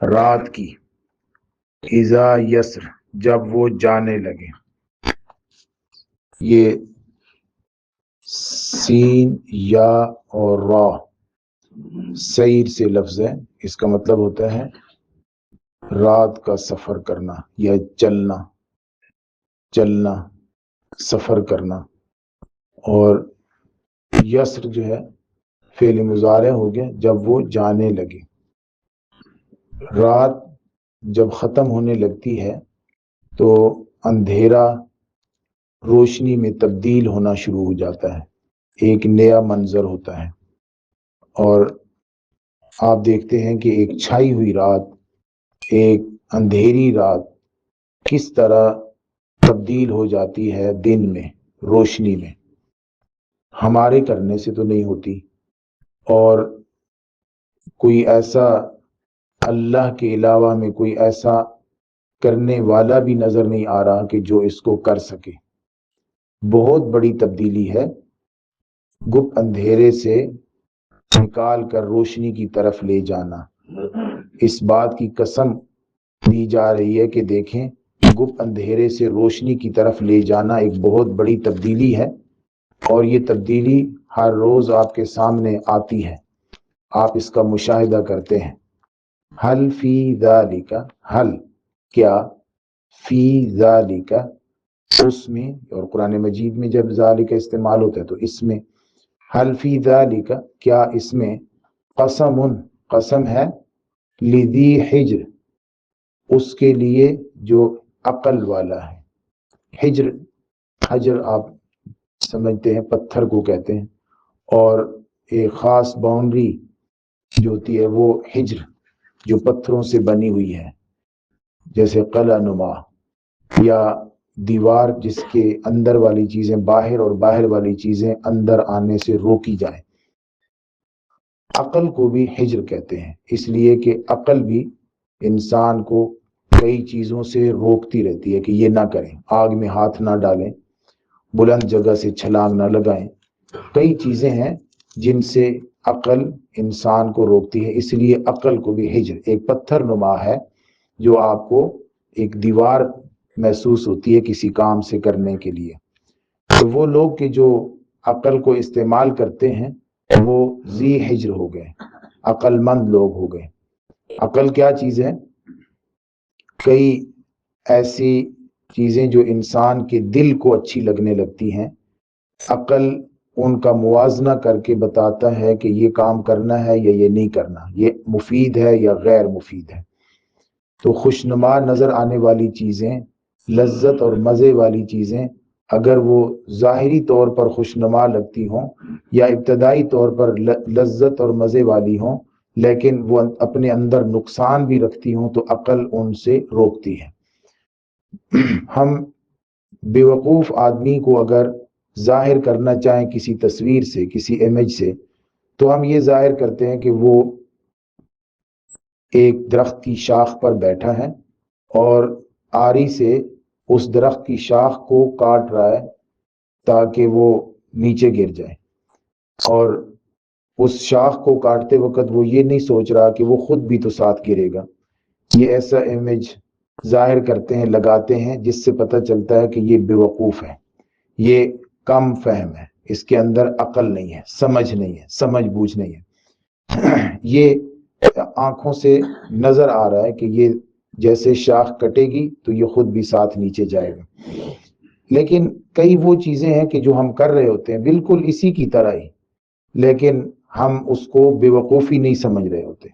رات کی، اذا یسر جب وہ جانے لگے. یہ سین یا اور را سیر سے لفظ ہے. اس کا مطلب ہوتا ہے رات کا سفر کرنا یا چلنا سفر کرنا. اور یسر جو ہے فعل مضارع ہو گیا جب وہ جانے لگے. رات جب ختم ہونے لگتی ہے تو اندھیرا روشنی میں تبدیل ہونا شروع ہو جاتا ہے، ایک نیا منظر ہوتا ہے. اور آپ دیکھتے ہیں کہ ایک چھائی ہوئی رات، ایک اندھیری رات کس طرح تبدیل ہو جاتی ہے دن میں، روشنی میں. ہمارے کرنے سے تو نہیں ہوتی، اور کوئی ایسا اللہ کے علاوہ میں کوئی ایسا کرنے والا بھی نظر نہیں آ رہا کہ جو اس کو کر سکے. بہت بڑی تبدیلی ہے گپ اندھیرے سے نکال کر روشنی کی طرف لے جانا. اس بات کی قسم دی جا رہی ہے کہ دیکھیں، گپ اندھیرے سے روشنی کی طرف لے جانا ایک بہت بڑی تبدیلی ہے، اور یہ تبدیلی ہر روز آپ کے سامنے آتی ہے، آپ اس کا مشاہدہ کرتے ہیں. حل فی ذالک، حل کیا، فی ذالک اس میں، اور قرآن مجید میں جب ذالک استعمال ہوتا ہے تو اس میں، حل فی ذالک کیا اس میں، قسم ہے، لذی حجر اس کے لیے جو عقل والا ہے. حجر آپ سمجھتے ہیں پتھر کو کہتے ہیں، اور ایک خاص باؤنڈری جو ہوتی ہے وہ حجر جو پتھروں سے بنی ہوئی ہے، جیسے قلعہ نما یا دیوار جس کے اندر والی چیزیں باہر اور باہر والی چیزیں اندر آنے سے روکی جائیں. عقل کو بھی حجر کہتے ہیں، اس لیے کہ عقل بھی انسان کو کئی چیزوں سے روکتی رہتی ہے کہ یہ نہ کریں، آگ میں ہاتھ نہ ڈالیں، بلند جگہ سے چھلانگ نہ لگائیں. کئی چیزیں ہیں جن سے عقل انسان کو روکتی ہے، اس لیے عقل کو بھی حجر، ایک پتھر نما ہے جو آپ کو ایک دیوار محسوس ہوتی ہے کسی کام سے کرنے کے لیے. تو وہ لوگ کہ جو عقل کو استعمال کرتے ہیں وہ ذی حجر ہو گئے، عقل مند لوگ ہو گئے. عقل کیا چیز ہے؟ کئی ایسی چیزیں جو انسان کے دل کو اچھی لگنے لگتی ہیں، عقل ان کا موازنہ کر کے بتاتا ہے کہ یہ کام کرنا ہے یا یہ نہیں کرنا، یہ مفید ہے یا غیر مفید ہے. تو خوشنما نظر آنے والی چیزیں، لذت اور مزے والی چیزیں، اگر وہ ظاہری طور پر خوشنما لگتی ہوں یا ابتدائی طور پر لذت اور مزے والی ہوں، لیکن وہ اپنے اندر نقصان بھی رکھتی ہوں، تو عقل ان سے روکتی ہے. ہم بیوقوف آدمی کو اگر ظاہر کرنا چاہیں کسی تصویر سے، کسی امیج سے، تو ہم یہ ظاہر کرتے ہیں کہ وہ ایک درخت کی شاخ پر بیٹھا ہے اور آری سے اس درخت کی شاخ کو کاٹ رہا ہے تاکہ وہ نیچے گر جائے، اور اس شاخ کو کاٹتے وقت وہ یہ نہیں سوچ رہا کہ وہ خود بھی تو ساتھ گرے گا. یہ ایسا امیج ظاہر کرتے ہیں، لگاتے ہیں، جس سے پتہ چلتا ہے کہ یہ بیوقوف ہے، یہ کم فہم ہے، اس کے اندر عقل نہیں ہے، سمجھ نہیں ہے، سمجھ بوجھ نہیں ہے. یہ آنکھوں سے نظر آ رہا ہے کہ یہ جیسے شاخ کٹے گی تو یہ خود بھی ساتھ نیچے جائے گا، لیکن کئی وہ چیزیں ہیں کہ جو ہم کر رہے ہوتے ہیں بالکل اسی کی طرح ہی، لیکن ہم اس کو بے وقوفی نہیں سمجھ رہے ہوتے.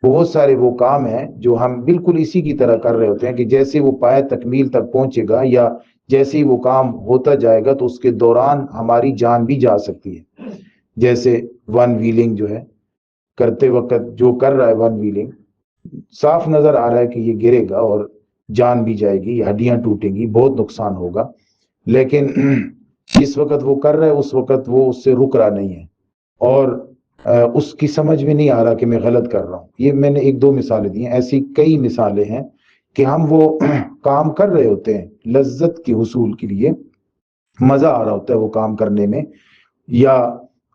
بہت سارے وہ کام ہیں جو ہم بالکل اسی کی طرح کر رہے ہوتے ہیں کہ جیسے وہ پائے تکمیل تک پہنچے گا یا جیسے ہی وہ کام ہوتا جائے گا تو اس کے دوران ہماری جان بھی جا سکتی ہے. جیسے ون ویلنگ جو ہے، کرتے وقت جو کر رہا ہے ون ویلنگ، صاف نظر آ رہا ہے کہ یہ گرے گا اور جان بھی جائے گی، ہڈیاں ٹوٹیں گی، بہت نقصان ہوگا، لیکن جس وقت وہ کر رہا ہے اس وقت وہ اس سے رک رہا نہیں ہے، اور اس کی سمجھ میں نہیں آ رہا کہ میں غلط کر رہا ہوں. یہ میں نے ایک دو مثالیں دی ہیں، ایسی کئی مثالیں ہیں کہ ہم وہ کام کر رہے ہوتے ہیں لذت کے حصول کے لیے، مزہ آ رہا ہوتا ہے وہ کام کرنے میں، یا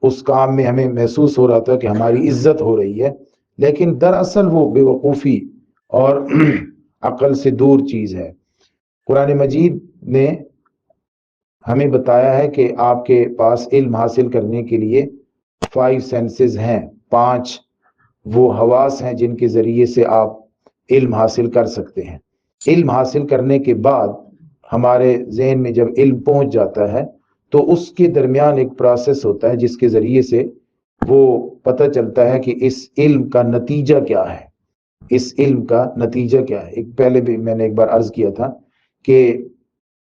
اس کام میں ہمیں محسوس ہو رہا تھا کہ ہماری عزت ہو رہی ہے، لیکن دراصل وہ بے وقوفی اور عقل سے دور چیز ہے۔ قرآن مجید نے ہمیں بتایا ہے کہ آپ کے پاس علم حاصل کرنے کے لیے 5 سینسز ہیں، 5 وہ حواس ہیں جن کے ذریعے سے آپ علم حاصل کر سکتے ہیں۔ علم حاصل کرنے کے بعد ہمارے ذہن میں جب علم پہنچ جاتا ہے تو اس کے درمیان ایک پروسیس ہوتا ہے جس کے ذریعے سے وہ پتہ چلتا ہے کہ اس علم کا نتیجہ کیا ہے، اس علم کا نتیجہ کیا ہے۔ پہلے بھی میں نے ایک بار عرض کیا تھا کہ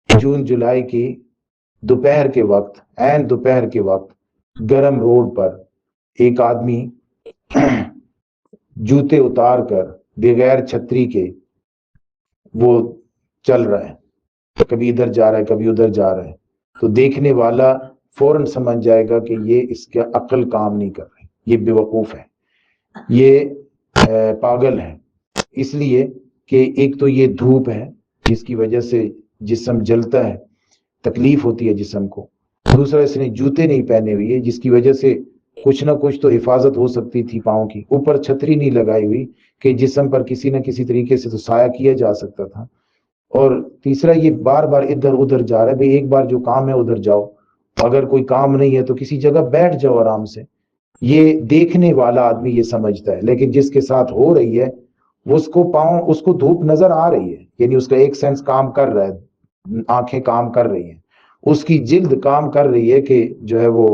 جون جولائی کی دوپہر کے وقت، عین دوپہر کے وقت گرم روڈ پر ایک آدمی جوتے اتار کر بغیر چھتری کے وہ چل رہا ہے، کبھی ادھر جا رہا ہے کبھی ادھر جا رہا ہے، تو دیکھنے والا فوراً سمجھ جائے گا کہ یہ اس کا عقل کام نہیں کر رہی، یہ بے وقوف ہے، یہ پاگل ہے۔ اس لیے کہ ایک تو یہ دھوپ ہے جس کی وجہ سے جسم جلتا ہے، تکلیف ہوتی ہے جسم کو، دوسرا اس نے جوتے نہیں پہنے ہوئے جس کی وجہ سے کچھ نہ کچھ تو حفاظت ہو سکتی تھی پاؤں کی، اوپر چھتری نہیں لگائی ہوئی کہ جسم پر کسی نہ کسی طریقے سے تو سایہ کیا جا سکتا تھا، اور تیسرا یہ بار بار ادھر ادھر جا رہا ہے۔ بھئی ایک بار جو کام ہے ادھر جاؤ، اگر کوئی کام نہیں ہے تو کسی جگہ بیٹھ جاؤ آرام سے۔ یہ دیکھنے والا آدمی یہ سمجھتا ہے، لیکن جس کے ساتھ ہو رہی ہے اس کو دھوپ نظر آ رہی ہے، یعنی اس کا ایک سینس کام کر رہا ہے، آنکھیں کام کر رہی ہیں، اس کی جلد کام کر رہی ہے کہ جو ہے وہ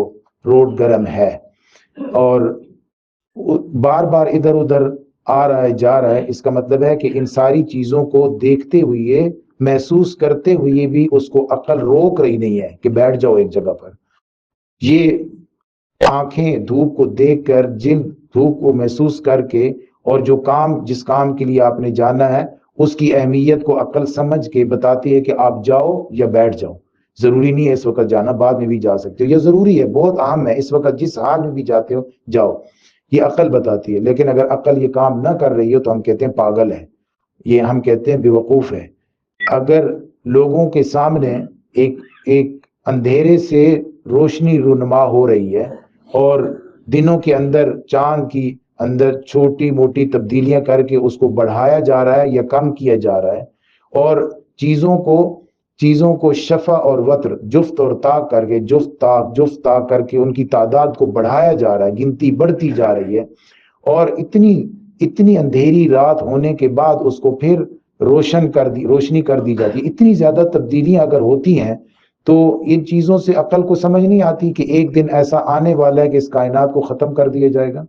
روڈ گرم ہے، اور بار بار ادھر ادھر آ رہا ہے جا رہا ہے۔ اس کا مطلب ہے کہ ان ساری چیزوں کو دیکھتے ہوئے، محسوس کرتے ہوئے بھی اس کو عقل روک رہی نہیں ہے کہ بیٹھ جاؤ ایک جگہ پر۔ یہ آنکھیں دھوپ کو دیکھ کر، جلد دھوپ کو محسوس کر کے، اور جو کام جس کام کے لیے آپ نے جانا ہے اس کی اہمیت کو عقل سمجھ کے بتاتی ہے کہ آپ جاؤ یا بیٹھ جاؤ، ضروری نہیں ہے اس وقت جانا، بعد میں بھی جا سکتے ہو، یہ ضروری ہے، بہت اہم ہے، اس وقت جس حال میں بھی جاتے ہو جاؤ، یہ عقل بتاتی ہے۔ لیکن اگر عقل یہ کام نہ کر رہی ہو تو ہم کہتے ہیں پاگل ہے، یہ ہم کہتے ہیں بے وقوف ہے۔ اگر لوگوں کے سامنے ایک اندھیرے سے روشنی رونما ہو رہی ہے، اور دنوں کے اندر چاند کی اندر چھوٹی موٹی تبدیلیاں کر کے اس کو بڑھایا جا رہا ہے یا کم کیا جا رہا ہے، اور چیزوں کو شفع اور وتر، جفت اور طاق کر کے، جفت طاق کر کے ان کی تعداد کو بڑھایا جا رہا ہے، گنتی بڑھتی جا رہی ہے، اور اتنی اندھیری رات ہونے کے بعد اس کو پھر روشنی کر دی جاتی ہے۔ اتنی زیادہ تبدیلیاں اگر ہوتی ہیں تو ان چیزوں سے عقل کو سمجھ نہیں آتی کہ ایک دن ایسا آنے والا ہے کہ اس کائنات کو ختم کر دیا جائے گا۔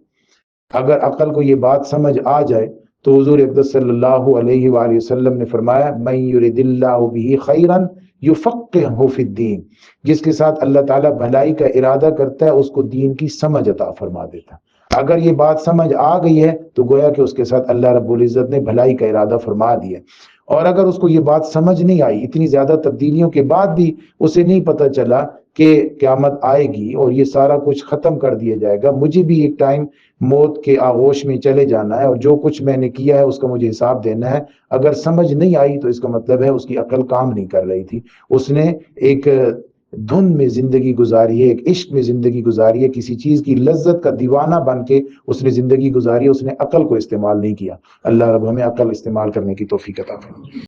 اگر عقل کو یہ بات سمجھ آ جائے تو حضور اقدس صلی اللہ علیہ وآلہ وسلم نے فرمایا من یرد اللہ بہ خیرا یفقہہ فی الدین، جس کے ساتھ اللہ تعالیٰ بھلائی کا ارادہ کرتا ہے اس کو دین کی سمجھ عطا فرما دیتا ہے۔ اگر یہ بات سمجھ آ گئی ہے تو گویا کہ اس کے ساتھ اللہ رب العزت نے بھلائی کا ارادہ فرما دیا، اور اگر اس کو یہ بات سمجھ نہیں آئی، اتنی زیادہ تبدیلیوں کے بعد بھی اسے نہیں پتہ چلا کہ قیامت آئے گی اور یہ سارا کچھ ختم کر دیا جائے گا، مجھے بھی ایک ٹائم موت کے آغوش میں چلے جانا ہے اور جو کچھ میں نے کیا ہے اس کا مجھے حساب دینا ہے، اگر سمجھ نہیں آئی تو اس کا مطلب ہے اس کی عقل کام نہیں کر رہی تھی، اس نے ایک دھن میں زندگی گزاری ہے، ایک عشق میں زندگی گزاری ہے، کسی چیز کی لذت کا دیوانہ بن کے اس نے زندگی گزاری ہے، اس نے عقل کو استعمال نہیں کیا۔ اللہ رب ہمیں عقل استعمال کرنے کی توفیق عطا فرمائے۔